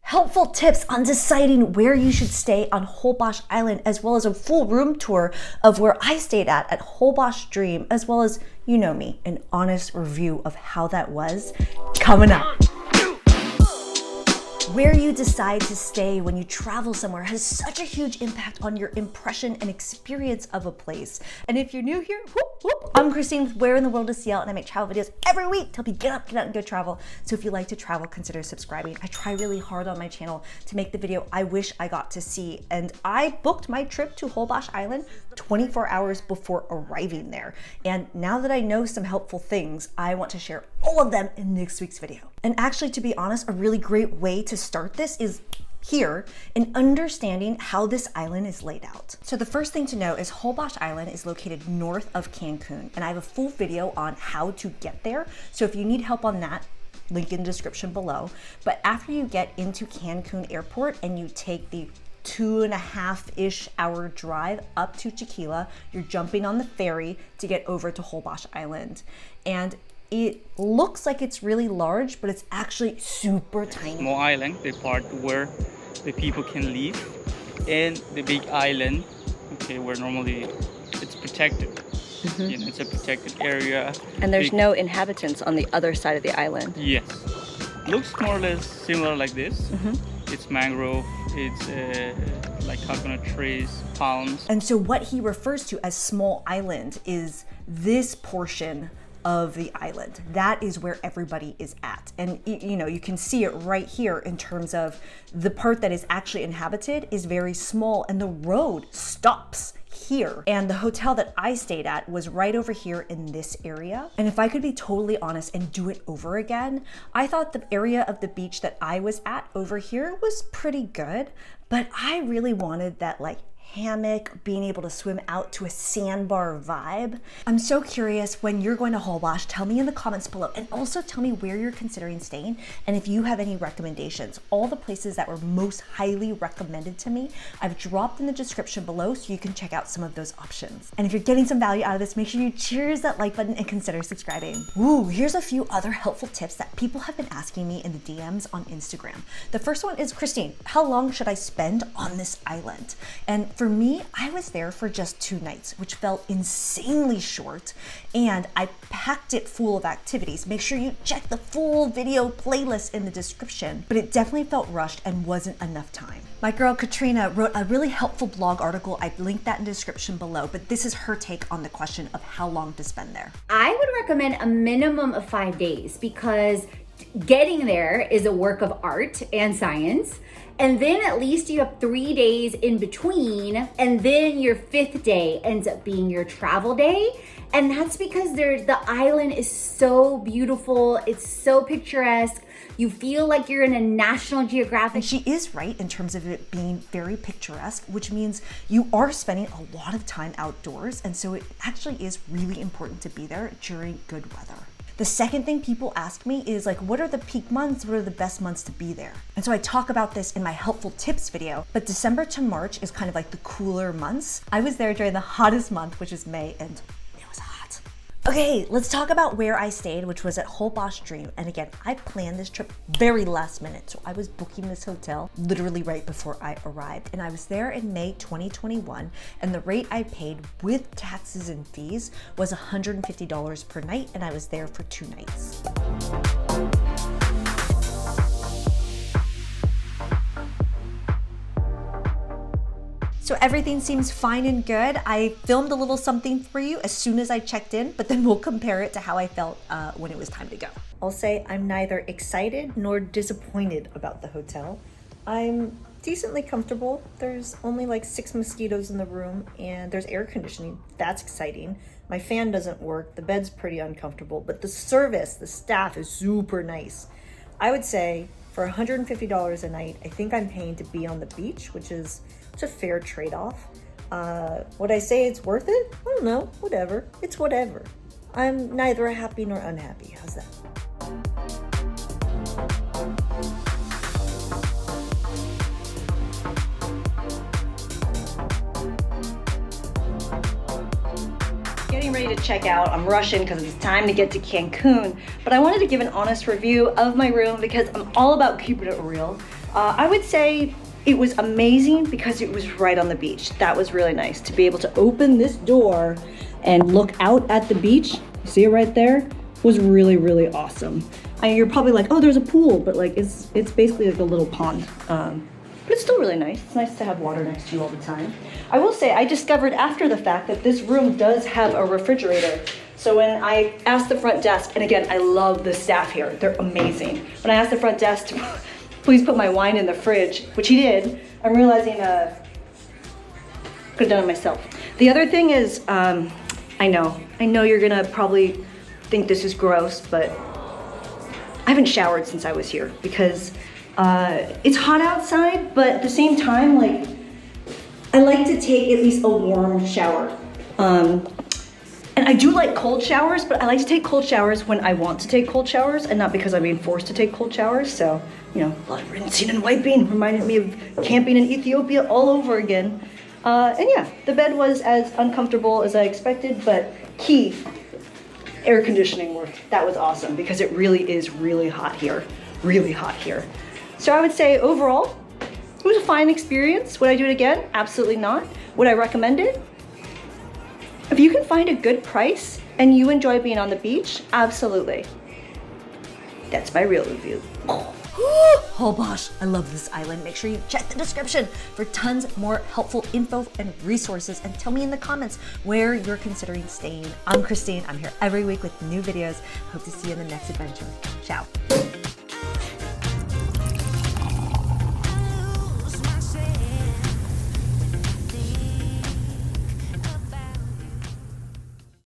helpful tips on deciding where you should stay on Holbox Island, as well as a full room tour of where I stayed at Holbox Dream, as well as, you know me, an honest review of how that was coming up. Where you decide to stay when you travel somewhere has such a huge impact on your impression and experience of a place. And if you're new here, whoop, whoop, I'm Christine with Where in the World is Seattle, and I make travel videos every week to help you get up, get out, and go travel. So if you like to travel, consider subscribing. I try really hard on my channel to make the video I wish I got to see. And I booked my trip to Holbox Island 24 hours before arriving there. And now that I know some helpful things, I want to share all of them in next week's video. And actually, to be honest, a really great way to start this is here in understanding how this island is laid out. So the first thing to know is Holbox Island is located north of Cancun, and I have a full video on how to get there. So if you need help on that, link in the description below. But after you get into Cancun Airport and you take the 2.5-ish hour drive up to Tequila, you're jumping on the ferry to get over to Holbox Island. And it looks like it's really large, but it's actually super tiny. Small island, the part where the people can live, and the big island, okay, where normally it's protected. You know, it's a protected area. And there's no inhabitants on the other side of the island. Yes. Looks more or less similar like this. It's mangrove, it's like coconut trees, palms. And so what he refers to as small island is this portion of the island. That is where everybody is at. And you know, you can see it right here in terms of the part that is actually inhabited is very small, and the road stops here. And the hotel that I stayed at was right over here in this area. And if I could be totally honest and do it over again, I thought the area of the beach that I was at over here was pretty good, but I really wanted that like hammock, being able to swim out to a sandbar vibe. I'm so curious, when you're going to Holbox, tell me in the comments below, and also tell me where you're considering staying and if you have any recommendations. All the places that were most highly recommended to me, I've dropped in the description below so you can check out some of those options. And if you're getting some value out of this, make sure you cheers that like button and consider subscribing. Ooh, here's a few other helpful tips that people have been asking me in the DMs on Instagram. The first one is, Christine, how long should I spend on this island? And for me, I was there for just 2 nights, which felt insanely short, and I packed it full of activities. Make sure you check the full video playlist in the description, but it definitely felt rushed and wasn't enough time. My girl Katrina wrote a really helpful blog article. I linked that in the description below, but this is her take on the question of how long to spend there. I would recommend a minimum of 5 days, because getting there is a work of art and science. And then at least you have 3 days in between, and then your 5th day ends up being your travel day. And that's because the island is so beautiful, it's so picturesque. You feel like you're in a National Geographic. And she is right in terms of it being very picturesque, which means you are spending a lot of time outdoors, and so it actually is really important to be there during good weather. The second thing people ask me is like, what are the peak months? What are the best months to be there? And so I talk about this in my helpful tips video, but December to March is kind of like the cooler months. I was there during the hottest month, which is May, and it was hot. Okay, let's talk about where I stayed, which was at Holbox Dream. And again, I planned this trip very last minute. So I was booking this hotel literally right before I arrived. And I was there in May 2021. And the rate I paid with taxes and fees was $150 per night. And I was there for 2 nights. So everything seems fine and good. I filmed a little something for you as soon as I checked in, but then we'll compare it to how I felt when it was time to go. I'll say I'm neither excited nor disappointed about the hotel. I'm decently comfortable. There's only like 6 mosquitoes in the room, and there's air conditioning. That's exciting. My fan doesn't work. The bed's pretty uncomfortable, but the service, the staff is super nice. I would say for $150 a night, I think I'm paying to be on the beach, which is a fair trade-off. Would I say it's worth it? I don't know, whatever. It's whatever. I'm neither happy nor unhappy. How's that? Getting ready to check out. I'm rushing because it's time to get to Cancun, but I wanted to give an honest review of my room because I'm all about keeping it real. I would say it was amazing because it was right on the beach. That was really nice to be able to open this door and look out at the beach. See it right there? Was really, really awesome. You're probably like, oh, there's a pool, but like it's basically like a little pond. But it's still really nice. It's nice to have water next to you all the time. I will say, I discovered after the fact that this room does have a refrigerator. So when I asked the front desk, and again, I love the staff here, they're amazing. When I asked the front desk to please put my wine in the fridge, which he did, I'm realizing could have done it myself. The other thing is, I know you're gonna probably think this is gross, but I haven't showered since I was here because it's hot outside, but at the same time, like, I like to take at least a warm shower. And I do like cold showers, but I like to take cold showers when I want to take cold showers and not because I'm being forced to take cold showers. So, you know, a lot of rinsing and wiping reminded me of camping in Ethiopia all over again. And yeah, the bed was as uncomfortable as I expected, but key, air conditioning work. That was awesome because it really is really hot here. Really hot here. So I would say overall, it was a fine experience. Would I do it again? Absolutely not. Would I recommend it? If you can find a good price and you enjoy being on the beach, absolutely. That's my real review. Holbox, I love this island. Make sure you check the description for tons more helpful info and resources, and tell me in the comments where you're considering staying. I'm Christine. I'm here every week with new videos. Hope to see you in the next adventure. Ciao.